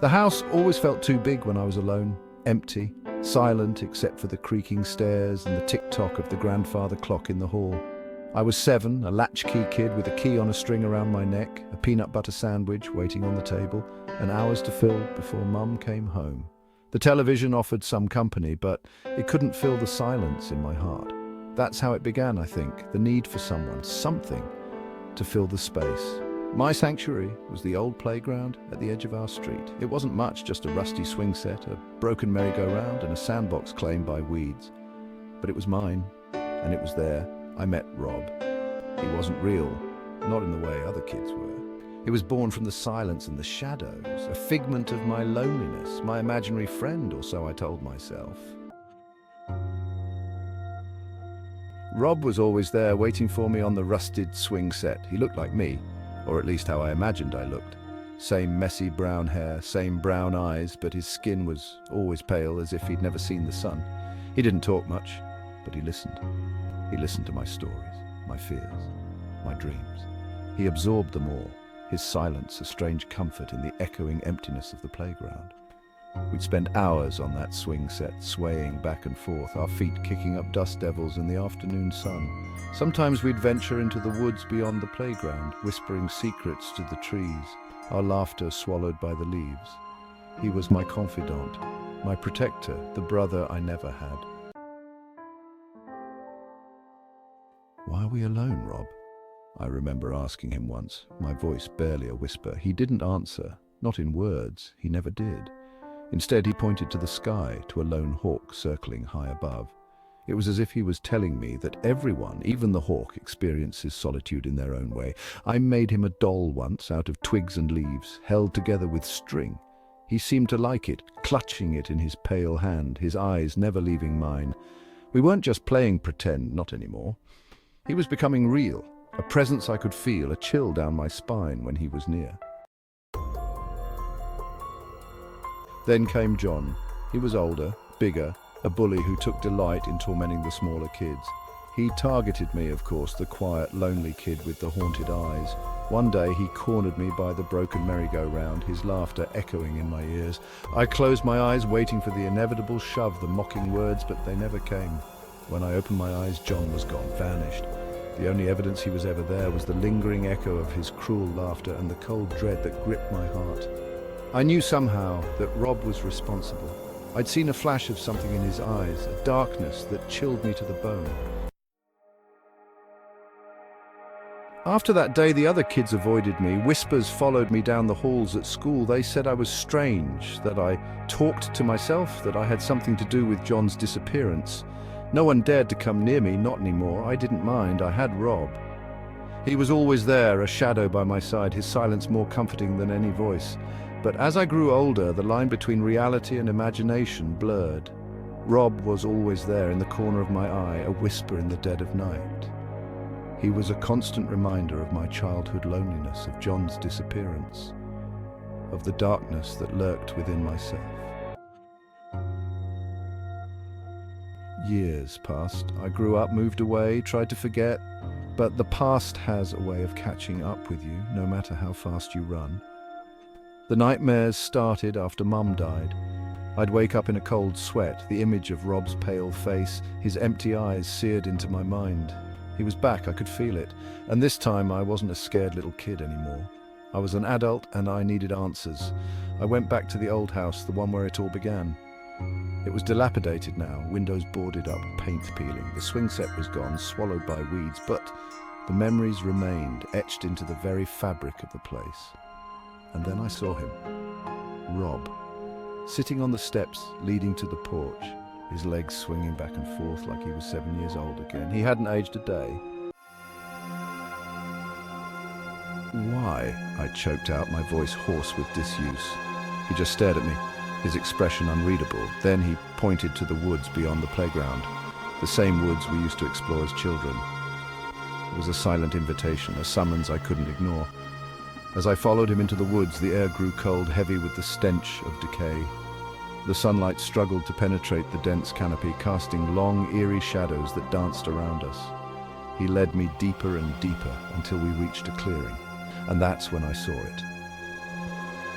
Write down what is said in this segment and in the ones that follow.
The house always felt too big when I was alone, empty, silent except for the creaking stairs and the tick-tock of the grandfather clock in the hall. I was 7, a latchkey kid with a key on a string around my neck, a peanut butter sandwich waiting on the table, and hours to fill before Mum came home. The television offered some company, but it couldn't fill the silence in my heart. That's how it began, I think, the need for someone, something, to fill the space. My sanctuary was the old playground at the edge of our street. It wasn't much, just a rusty swing set, a broken merry-go-round, and a sandbox claimed by weeds. But it was mine, and it was there. I met Rob. He wasn't real, not in the way other kids were. He was born from the silence and the shadows, a figment of my loneliness, my imaginary friend, or so I told myself. Rob was always there, waiting for me on the rusted swing set. He looked like me, or at least how I imagined I looked. Same messy brown hair, same brown eyes, but his skin was always pale, as if he'd never seen the sun. He didn't talk much, but he listened. He listened to my stories, my fears, my dreams. He absorbed them all, his silence a strange comfort in the echoing emptiness of the playground. We'd spend hours on that swing set, swaying back and forth, our feet kicking up dust devils in the afternoon sun. Sometimes we'd venture into the woods beyond the playground, whispering secrets to the trees, our laughter swallowed by the leaves. He was my confidant, my protector, the brother I never had. "Why are we alone, Rob?" I remember asking him once, my voice barely a whisper. He didn't answer, not in words, he never did. Instead, he pointed to the sky, to a lone hawk circling high above. It was as if he was telling me that everyone, even the hawk, experiences solitude in their own way. I made him a doll once out of twigs and leaves, held together with string. He seemed to like it, clutching it in his pale hand, his eyes never leaving mine. We weren't just playing pretend, not anymore. He was becoming real, a presence I could feel, a chill down my spine when he was near. Then came John. He was older, bigger, a bully who took delight in tormenting the smaller kids. He targeted me, of course, the quiet, lonely kid with the haunted eyes. One day he cornered me by the broken merry-go-round, his laughter echoing in my ears. I closed my eyes, waiting for the inevitable shove, the mocking words, but they never came. When I opened my eyes, John was gone, vanished. The only evidence he was ever there was the lingering echo of his cruel laughter and the cold dread that gripped my heart. I knew somehow that Rob was responsible. I'd seen a flash of something in his eyes, a darkness that chilled me to the bone. After that day, the other kids avoided me. Whispers followed me down the halls at school. They said I was strange, that I talked to myself, that I had something to do with John's disappearance. No one dared to come near me, not anymore. I didn't mind. I had Rob. He was always there, a shadow by my side, his silence more comforting than any voice. But as I grew older, the line between reality and imagination blurred. Rob was always there in the corner of my eye, a whisper in the dead of night. He was a constant reminder of my childhood loneliness, of John's disappearance, of the darkness that lurked within myself. Years passed. I grew up, moved away, tried to forget, but the past has a way of catching up with you, no matter how fast you run. The nightmares started after Mum died. I'd wake up in a cold sweat, the image of Rob's pale face, his empty eyes seared into my mind. He was back, I could feel it, and this time I wasn't a scared little kid anymore. I was an adult and I needed answers. I went back to the old house, the one where it all began. It was dilapidated now, windows boarded up, paint peeling. The swing set was gone, swallowed by weeds, but the memories remained, etched into the very fabric of the place. And then I saw him, Rob, sitting on the steps leading to the porch, his legs swinging back and forth like he was 7 years old again. He hadn't aged a day. "Why?" I choked out, my voice hoarse with disuse. He just stared at me, his expression unreadable. Then he pointed to the woods beyond the playground, the same woods we used to explore as children. It was a silent invitation, a summons I couldn't ignore. As I followed him into the woods, the air grew cold, heavy with the stench of decay. The sunlight struggled to penetrate the dense canopy, casting long, eerie shadows that danced around us. He led me deeper and deeper until we reached a clearing, and that's when I saw it.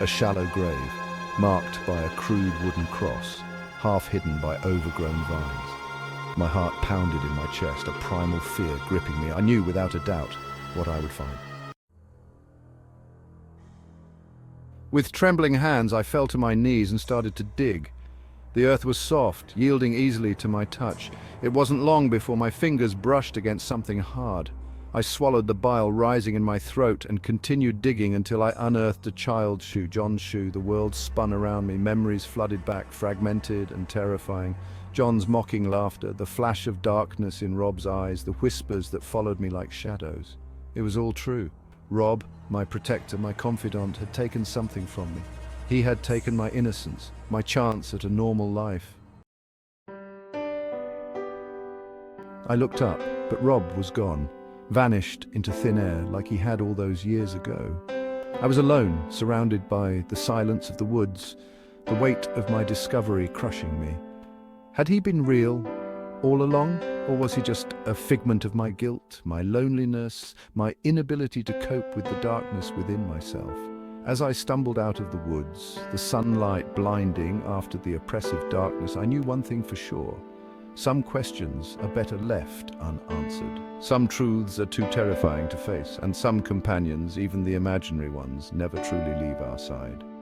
A shallow grave, marked by a crude wooden cross, half hidden by overgrown vines. My heart pounded in my chest, a primal fear gripping me. I knew without a doubt what I would find. With trembling hands, I fell to my knees and started to dig. The earth was soft, yielding easily to my touch. It wasn't long before my fingers brushed against something hard. I swallowed the bile rising in my throat and continued digging until I unearthed a child's shoe, John's shoe. The world spun around me, memories flooded back, fragmented and terrifying. John's mocking laughter, the flash of darkness in Rob's eyes, the whispers that followed me like shadows. It was all true. Rob, my protector, my confidant, had taken something from me. He had taken my innocence, my chance at a normal life. I looked up, but Rob was gone, vanished into thin air like he had all those years ago. I was alone, surrounded by the silence of the woods, the weight of my discovery crushing me. Had he been real all along, or was he just a figment of my guilt, my loneliness, my inability to cope with the darkness within myself? As I stumbled out of the woods, the sunlight blinding after the oppressive darkness, I knew one thing for sure. Some questions are better left unanswered. Some truths are too terrifying to face, and some companions, even the imaginary ones, never truly leave our side.